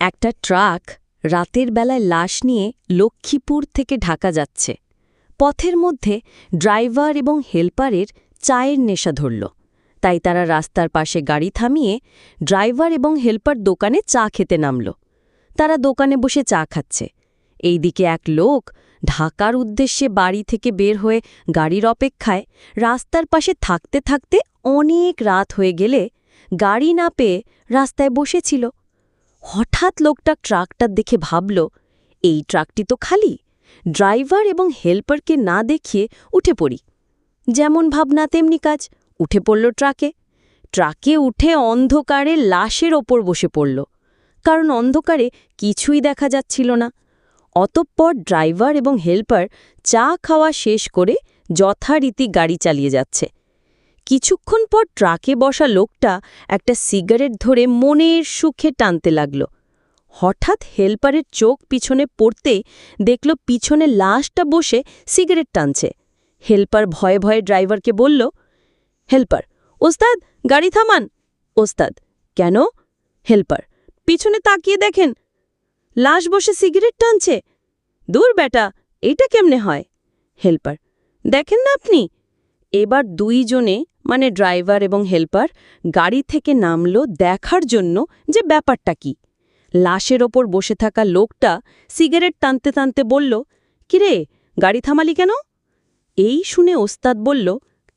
একটা ট্রাক রাতের বেলায় লাশ নিয়ে লক্ষ্মীপুর থেকে ঢাকা যাচ্ছে। পথের মধ্যে ড্রাইভার এবং হেলপারের চায়ের নেশা ধরল, তাই তারা রাস্তার পাশে গাড়ি থামিয়ে ড্রাইভার এবং হেলপার দোকানে চা খেতে নামল। তারা দোকানে বসে চা খাচ্ছে। এইদিকে এক লোক ঢাকার উদ্দেশ্যে বাড়ি থেকে বের হয়ে গাড়ির অপেক্ষায় রাস্তার পাশে থাকতে থাকতে অনেক রাত হয়ে গেলে গাড়ি না পেয়ে রাস্তায় বসেছিল। হঠাৎ লোকটা ট্রাকটা দেখে ভাবল, এই ট্রাকটি তো খালি, ড্রাইভার এবং হেলপারকে না দেখিয়ে উঠে পড়ি। যেমন ভাবনা তেমনি কাজ, উঠে পড়ল ট্রাকে। ট্রাকে উঠে অন্ধকারে লাশের ওপর বসে পড়ল, কারণ অন্ধকারে কিছুই দেখা যাচ্ছিল না। অতঃপর ড্রাইভার এবং হেলপার চা খাওয়া শেষ করে যথারীতি গাড়ি চালিয়ে যাচ্ছে। কিছুক্ষণ পর ট্রাকে বসা লোকটা একটা সিগারেট ধরে মনের সুখে টানতে লাগল। হঠাৎ হেলপারের চোখ পিছনে পড়তেই দেখল পিছনে লাশটা বসে সিগারেট টানছে। হেলপার ভয়ে ভয়ে ড্রাইভারকে বলল, হেলপার, ওস্তাদ গাড়ি থামান। ওস্তাদ, কেন? হেলপার, পিছনে তাকিয়ে দেখেন, লাশ বসে সিগারেট টানছে। দূর বেটা, এটা কেমনে হয়? হেলপার, দেখেন না আপনি। এবার দুইজনে মানে ড্রাইভার এবং হেলপার গাড়ি থেকে নামল দেখার জন্য যে ব্যাপারটা কি। লাশের ওপর বসে থাকা লোকটা সিগারেট টানতে টানতে বলল, কিরে, গাড়ি থামালি কেন? এই শুনে ওস্তাদ বলল,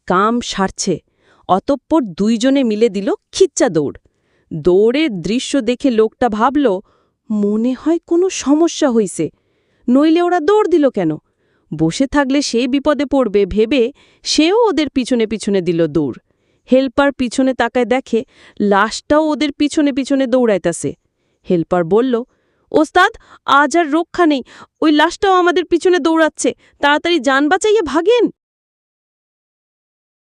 কাম সারছে। অতঃপর দুইজনে মিলে দিল খিচ্চা দৌড়। দৌড়ের দৃশ্য দেখে লোকটা ভাবল, মনে হয় কোনো সমস্যা হইছে, নইলে ওরা দৌড় দিল কেন? বসে থাকলে সে বিপদে পড়বে ভেবে সেও ওদের পিছনে পিছনে দিল দৌড়। হেলপার পিছনে তাকায় দেখে লাশটাও ওদের পিছনে পিছনে দৌড়াইতেছে। হেলপার বলল, ওস্তাদ, আজ আর রক্ষা নেই, ওই লাশটাও আমাদের পিছনে দৌড়াচ্ছে, তাড়াতাড়ি যান বাঁচাইয়ে ভাগেন।